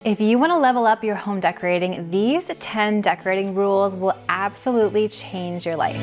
If you want to level up your home decorating, these 10 decorating rules will absolutely change your life.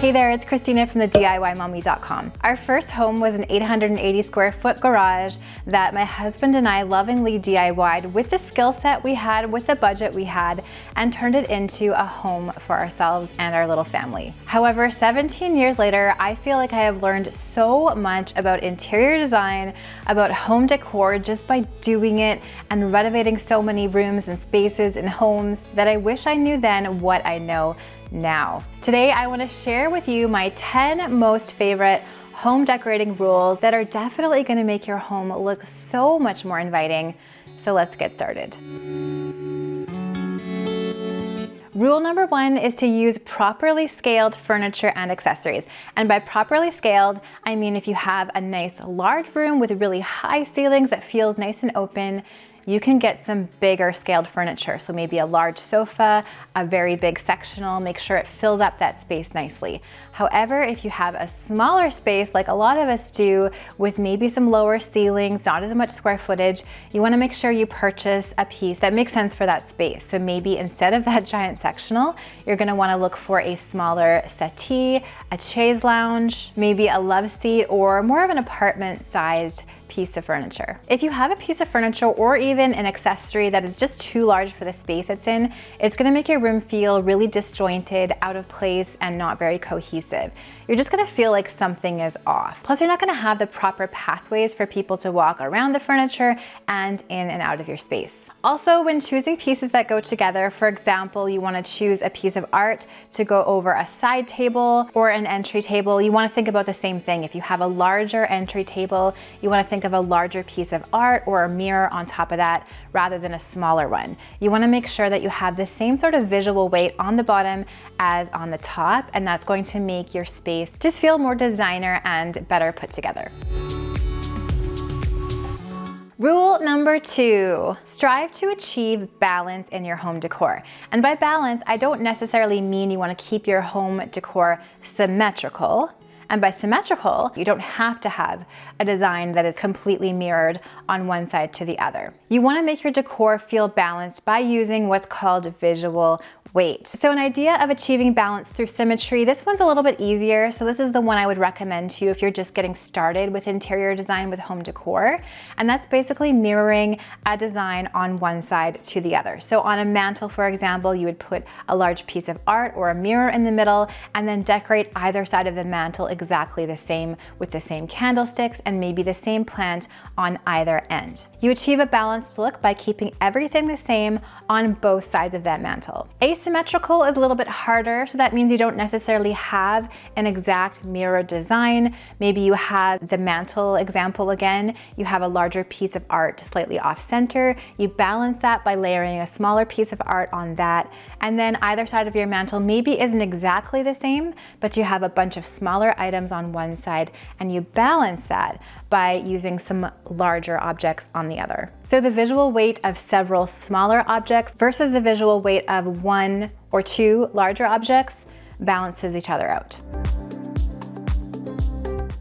Hey there, it's Christina from the DIYmommy.com. Our first home was an 880 square foot garage that my husband and I lovingly DIY'd with the skill set we had, with the budget we had, and turned it into a home for ourselves and our little family. However, 17 years later, I feel like I have learned so much about interior design, about home decor just by doing it and renovating so many rooms and spaces in homes that I wish I knew then what I know now. Today, I want to share with you my 10 most favorite home decorating rules that are definitely going to make your home look so much more inviting. So let's get started. Rule number 1 is to use properly scaled furniture and accessories. And by properly scaled, I mean if you have a nice large room with really high ceilings that feels nice and open, you can get some bigger scaled furniture. So maybe a large sofa, a very big sectional, make sure it fills up that space nicely. However, if you have a smaller space, like a lot of us do, with maybe some lower ceilings, not as much square footage, you wanna make sure you purchase a piece that makes sense for that space. So maybe instead of that giant sectional, you're gonna wanna look for a smaller settee, a chaise lounge, maybe a love seat, or more of an apartment-sized piece of furniture. If you have a piece of furniture or even an accessory that is just too large for the space it's in, it's gonna make your room feel really disjointed, out of place, and not very cohesive. You're just gonna feel like something is off. Plus, you're not gonna have the proper pathways for people to walk around the furniture and in and out of your space. Also, when choosing pieces that go together, for example, you wanna choose a piece of art to go over a side table or an entry table, you wanna think about the same thing. If you have a larger entry table, you wanna think of a larger piece of art or a mirror on top of that rather than a smaller one. You wanna make sure that you have the same sort of visual weight on the bottom as on the top, and that's going to make your space just feel more designer and better put together. Rule number 2, strive to achieve balance in your home decor. And by balance, I don't necessarily mean you want to keep your home decor symmetrical. And by symmetrical, you don't have to have a design that is completely mirrored on one side to the other. You want to make your decor feel balanced by using what's called visual weight. So an idea of achieving balance through symmetry, this one's a little bit easier. So this is the one I would recommend to you if you're just getting started with interior design with home decor. And that's basically mirroring a design on one side to the other. So on a mantle, for example, you would put a large piece of art or a mirror in the middle and then decorate either side of the mantle exactly the same with the same candlesticks and maybe the same plant on either end. You achieve a balanced look by keeping everything the same on both sides of that mantle. Asymmetrical is a little bit harder, so that means you don't necessarily have an exact mirror design. Maybe you have the mantle example again, you have a larger piece of art slightly off center, you balance that by layering a smaller piece of art on that, and then either side of your mantle maybe isn't exactly the same, but you have a bunch of smaller items on one side, and you balance that by using some larger objects on the other. So the visual weight of several smaller objects versus the visual weight of one or two larger objects balances each other out.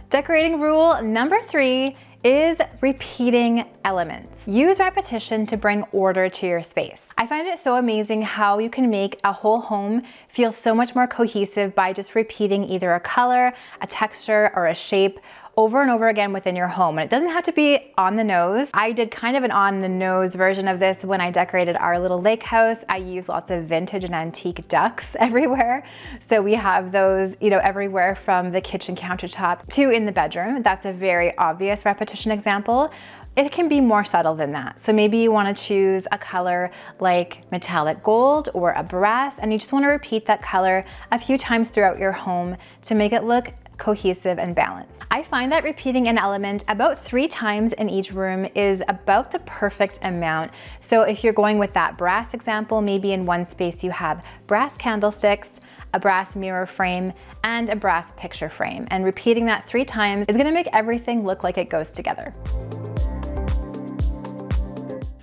Decorating rule number 3 is repeating elements. Use repetition to bring order to your space. I find it so amazing how you can make a whole home feel so much more cohesive by just repeating either a color, a texture, or a shape over and over again within your home. And it doesn't have to be on the nose. I did kind of an on the nose version of this when I decorated our little lake house. I used lots of vintage and antique ducks everywhere. So we have those, everywhere from the kitchen countertop to in the bedroom. That's a very obvious repetition example. It can be more subtle than that. So maybe you want to choose a color like metallic gold or a brass, and you just want to repeat that color a few times throughout your home to make it look cohesive and balanced. I find that repeating an element about 3 times in each room is about the perfect amount. So if you're going with that brass example, maybe in one space you have brass candlesticks, a brass mirror frame, and a brass picture frame. And repeating that 3 times is gonna make everything look like it goes together.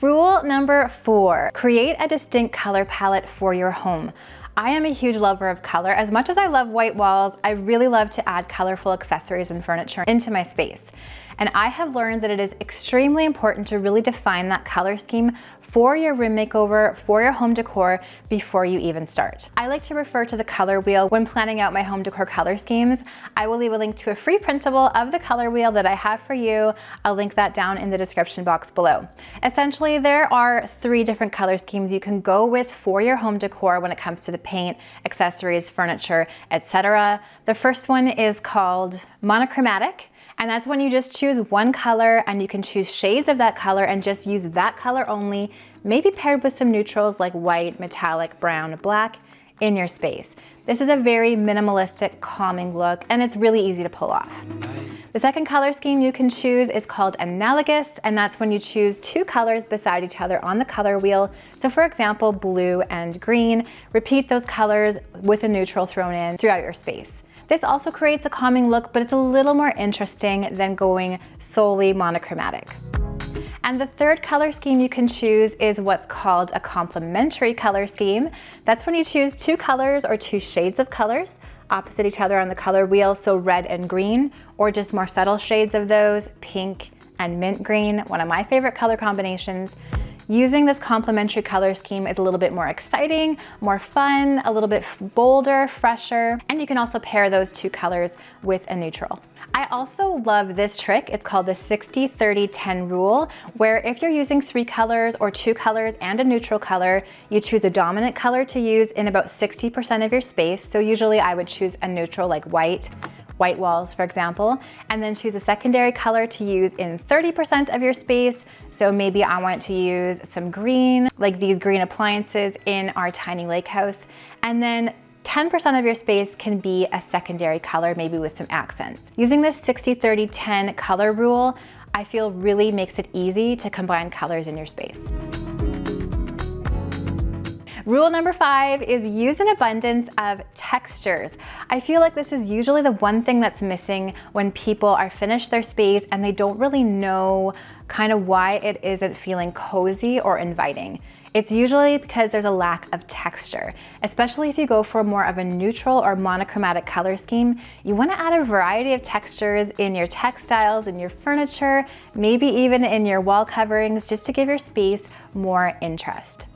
Rule number 4, create a distinct color palette for your home. I am a huge lover of color. As much as I love white walls, I really love to add colorful accessories and furniture into my space. And I have learned that it is extremely important to really define that color scheme for your room makeover, for your home decor, before you even start. I like to refer to the color wheel when planning out my home decor color schemes. I will leave a link to a free printable of the color wheel that I have for you. I'll link that down in the description box below. Essentially, there are 3 different color schemes you can go with for your home decor when it comes to the paint, accessories, furniture, etc. The first one is called monochromatic. And that's when you just choose one color and you can choose shades of that color and just use that color only, maybe paired with some neutrals like white, metallic, brown, black in your space. This is a very minimalistic, calming look, and it's really easy to pull off. The second color scheme you can choose is called analogous, and that's when you choose 2 colors beside each other on the color wheel. So for example, blue and green. Repeat those colors with a neutral thrown in throughout your space. This also creates a calming look, but it's a little more interesting than going solely monochromatic. And the third color scheme you can choose is what's called a complementary color scheme. That's when you choose 2 colors or 2 shades of colors opposite each other on the color wheel, so red and green, or just more subtle shades of those, pink and mint green, one of my favorite color combinations. Using this complementary color scheme is a little bit more exciting, more fun, a little bit bolder, fresher, and you can also pair those 2 colors with a neutral. I also love this trick. It's called the 60-30-10 rule, where if you're using 3 colors or 2 colors and a neutral color, you choose a dominant color to use in about 60% of your space. So usually I would choose a neutral like white walls, for example, and then choose a secondary color to use in 30% of your space. So maybe I want to use some green, like these green appliances in our tiny lake house. And then 10% of your space can be a secondary color, maybe with some accents. Using this 60-30-10 color rule, I feel really makes it easy to combine colors in your space. Rule number 5 is use an abundance of textures. I feel like this is usually the one thing that's missing when people are finished their space and they don't really know kind of why it isn't feeling cozy or inviting. It's usually because there's a lack of texture, especially if you go for more of a neutral or monochromatic color scheme. You want to add a variety of textures in your textiles, in your furniture, maybe even in your wall coverings, just to give your space more interest.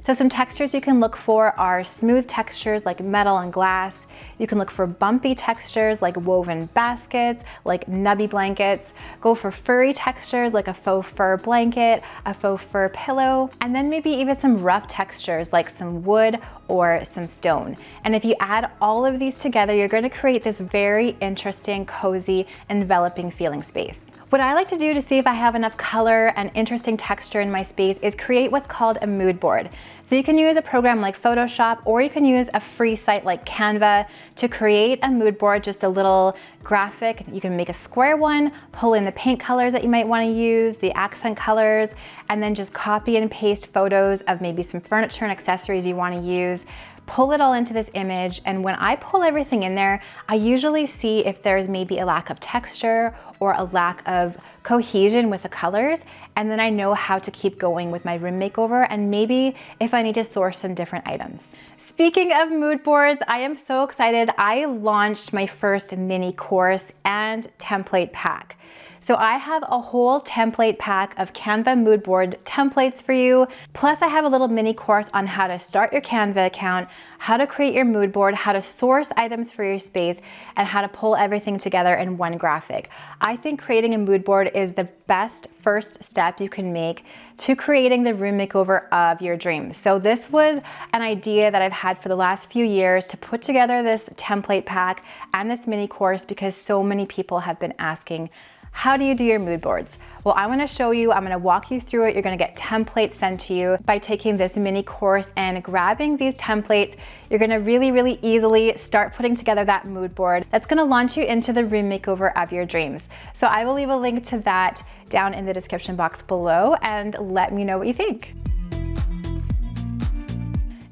So some textures you can look for are smooth textures like metal and glass. You can look for bumpy textures like woven baskets, like nubby blankets. Go for furry textures like a faux fur blanket, a faux fur pillow, and then maybe even some rough textures like some wood or some stone. And if you add all of these together, you're going to create this very interesting, cozy, enveloping feeling space. What I like to do to see if I have enough color and interesting texture in my space is create what's called a mood board. So you can use a program like Photoshop, or you can use a free site like Canva to create a mood board, just a little graphic. You can make a square one, pull in the paint colors that you might want to use, the accent colors, and then just copy and paste photos of maybe some furniture and accessories you want to use. Pull it all into this image, and when I pull everything in there, I usually see if there's maybe a lack of texture or a lack of cohesion with the colors, and then I know how to keep going with my room makeover and maybe if I need to source some different items. Speaking of mood boards, I am so excited. I launched my first mini course and template pack. So I have a whole template pack of Canva mood board templates for you. Plus I have a little mini course on how to start your Canva account, how to create your mood board, how to source items for your space, and how to pull everything together in one graphic. I think creating a mood board is the best first step you can make to creating the room makeover of your dreams. So this was an idea that I've had for the last few years to put together this template pack and this mini course because so many people have been asking, how do you do your mood boards? Well, I want to show you, I'm going to walk you through it. You're going to get templates sent to you by taking this mini course and grabbing these templates. You're going to really easily start putting together that mood board that's going to launch you into the room makeover of your dreams. So I will leave a link to that down in the description box below, and let me know what you think.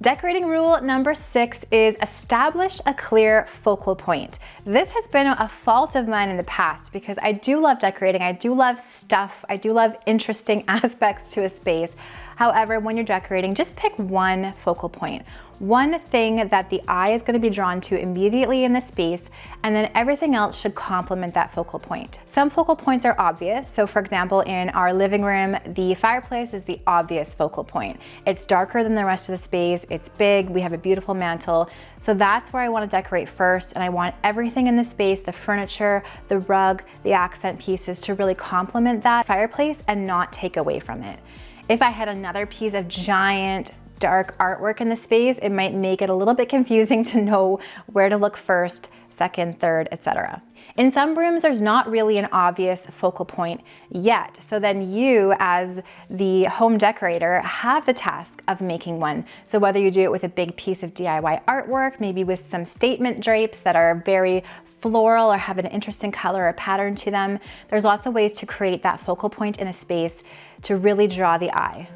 Decorating rule number 6 is establish a clear focal point. This has been a fault of mine in the past because I do love decorating, I do love stuff, I do love interesting aspects to a space. However, when you're decorating, just pick one focal point, one thing that the eye is going to be drawn to immediately in the space, and then everything else should complement that focal point. Some focal points are obvious. So for example, in our living room, the fireplace is the obvious focal point. It's darker than the rest of the space, it's big, we have a beautiful mantle. So that's where I want to decorate first, and I want everything in the space, the furniture, the rug, the accent pieces, to really complement that fireplace and not take away from it. If I had another piece of giant dark artwork in the space, it might make it a little bit confusing to know where to look first, second, third, etc. In some rooms, there's not really an obvious focal point yet. So then you, as the home decorator, have the task of making one. So whether you do it with a big piece of DIY artwork, maybe with some statement drapes that are very floral or have an interesting color or pattern to them, there's lots of ways to create that focal point in a space to really draw the eye.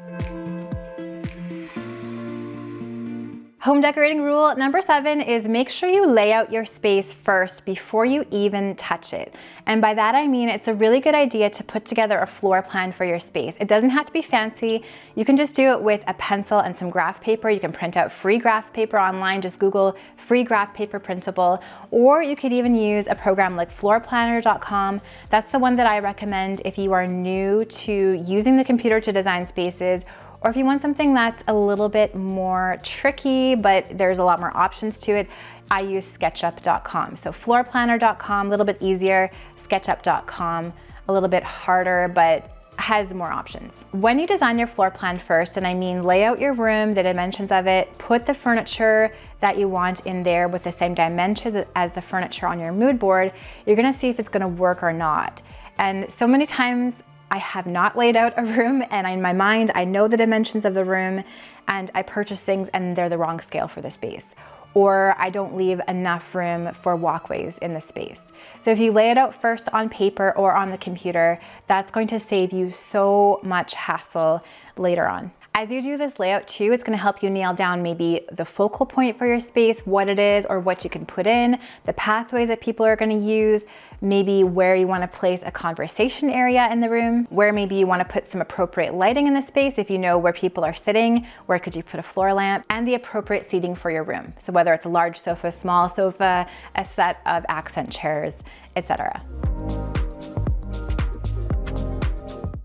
Home decorating rule number 7 is make sure you lay out your space first before you even touch it. And by that I mean it's a really good idea to put together a floor plan for your space. It doesn't have to be fancy. You can just do it with a pencil and some graph paper. You can print out free graph paper online. Just Google free graph paper printable. Or you could even use a program like floorplanner.com. That's the one that I recommend if you are new to using the computer to design spaces, or if you want something that's a little bit more tricky, but there's a lot more options to it, I use sketchup.com. So floorplanner.com, a little bit easier, sketchup.com, a little bit harder, but has more options. When you design your floor plan first, and I mean lay out your room, the dimensions of it, put the furniture that you want in there with the same dimensions as the furniture on your mood board, you're gonna see if it's gonna work or not. And so many times, I have not laid out a room, and in my mind, I know the dimensions of the room, and I purchase things and they're the wrong scale for the space. Or I don't leave enough room for walkways in the space. So if you lay it out first on paper or on the computer, that's going to save you so much hassle later on. As you do this layout too, it's going to help you nail down maybe the focal point for your space, what it is or what you can put in, the pathways that people are going to use, maybe where you want to place a conversation area in the room, where maybe you want to put some appropriate lighting in the space if you know where people are sitting, where could you put a floor lamp, and the appropriate seating for your room. So whether it's a large sofa, small sofa, a set of accent chairs, etc.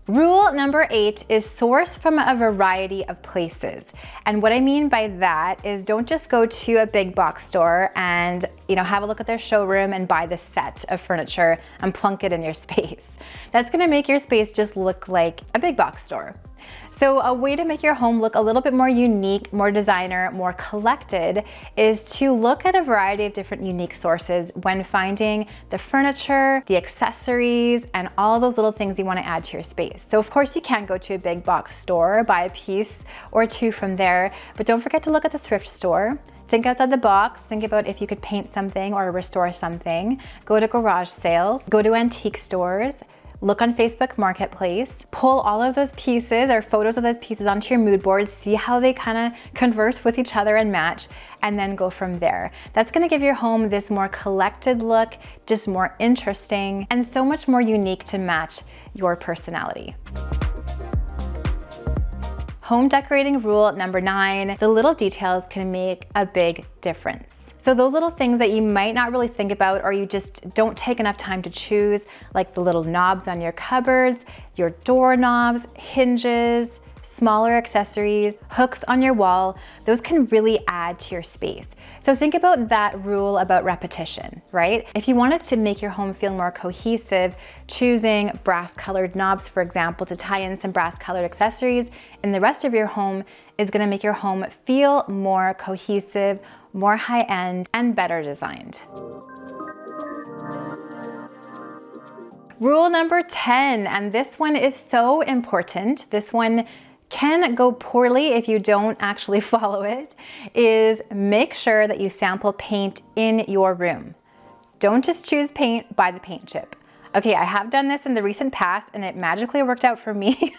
Rule number 8 is source from a variety of places. And what I mean by that is don't just go to a big box store and have a look at their showroom and buy the set of furniture and plunk it in your space. That's gonna make your space just look like a big box store. So a way to make your home look a little bit more unique, more designer, more collected is to look at a variety of different unique sources when finding the furniture, the accessories, and all those little things you want to add to your space. So of course you can go to a big box store, buy a piece or two from there, but don't forget to look at the thrift store. Think outside the box, think about if you could paint something or restore something. Go to garage sales, go to antique stores, look on Facebook Marketplace, pull all of those pieces or photos of those pieces onto your mood board, see how they kind of converse with each other and match, and then go from there. That's gonna give your home this more collected look, just more interesting, and so much more unique to match your personality. Home decorating rule number 9, the little details can make a big difference. So those little things that you might not really think about or you just don't take enough time to choose, like the little knobs on your cupboards, your doorknobs, hinges, smaller accessories, hooks on your wall, those can really add to your space. So think about that rule about repetition, right? If you wanted to make your home feel more cohesive, choosing brass colored knobs, for example, to tie in some brass colored accessories in the rest of your home is gonna make your home feel more cohesive, more high-end, and better designed. Rule number 10, and this one is so important, this one can go poorly if you don't actually follow it, is make sure that you sample paint in your room. Don't just choose paint, buy the paint chip. Okay, I have done this in the recent past and it magically worked out for me,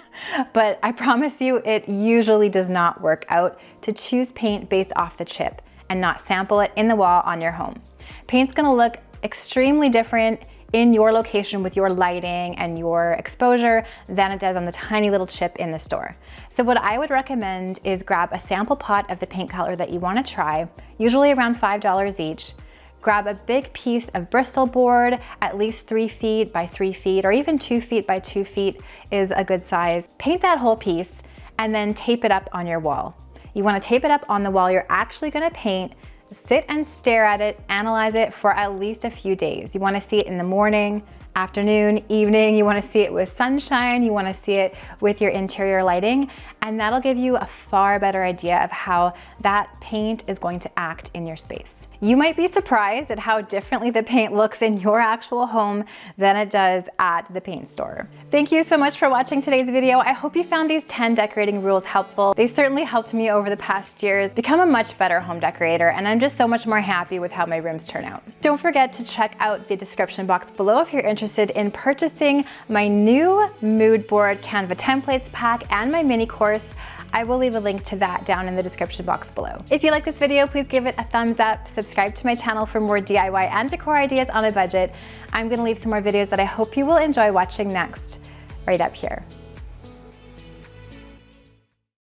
but I promise you it usually does not work out to choose paint based off the chip and not sample it in the wall on your home. Paint's gonna look extremely different in your location with your lighting and your exposure than it does on the tiny little chip in the store. So what I would recommend is grab a sample pot of the paint color that you want to try, usually around $5 each. Grab a big piece of Bristol board, at least 3 feet by 3 feet, or even 2 feet by 2 feet is a good size. Paint that whole piece and then tape it up on your wall. You want to tape it up on the wall you're actually going to paint. Sit and stare at it, analyze it for at least a few days. You want to see it in the morning, afternoon, evening. You want to see it with sunshine. You want to see it with your interior lighting, and that'll give you a far better idea of how that paint is going to act in your space. You might be surprised at how differently the paint looks in your actual home than it does at the paint store. Thank you so much for watching today's video. I hope you found these 10 decorating rules helpful. They certainly helped me over the past years become a much better home decorator, and I'm just so much more happy with how my rooms turn out. Don't forget to check out the description box below if you're interested in purchasing my new mood board Canva templates pack and my mini course. I will leave a link to that down in the description box below. If you like this video, please give it a thumbs up, subscribe to my channel for more DIY and decor ideas on a budget. I'm gonna leave some more videos that I hope you will enjoy watching next, right up here.